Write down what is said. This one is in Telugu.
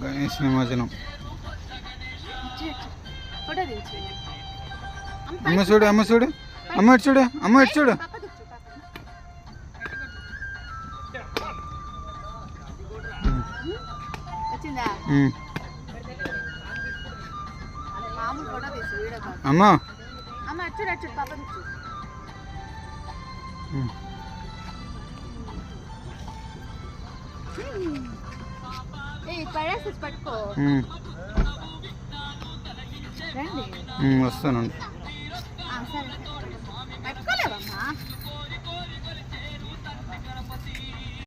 గణేష్ నిమజ్జనం. అమ్మ చూడు, అమ్మ చూడు, అమ్మ ఇటు చూడు, అమ్మ ఇటు చూడు. అమ్మా వస్తానండి.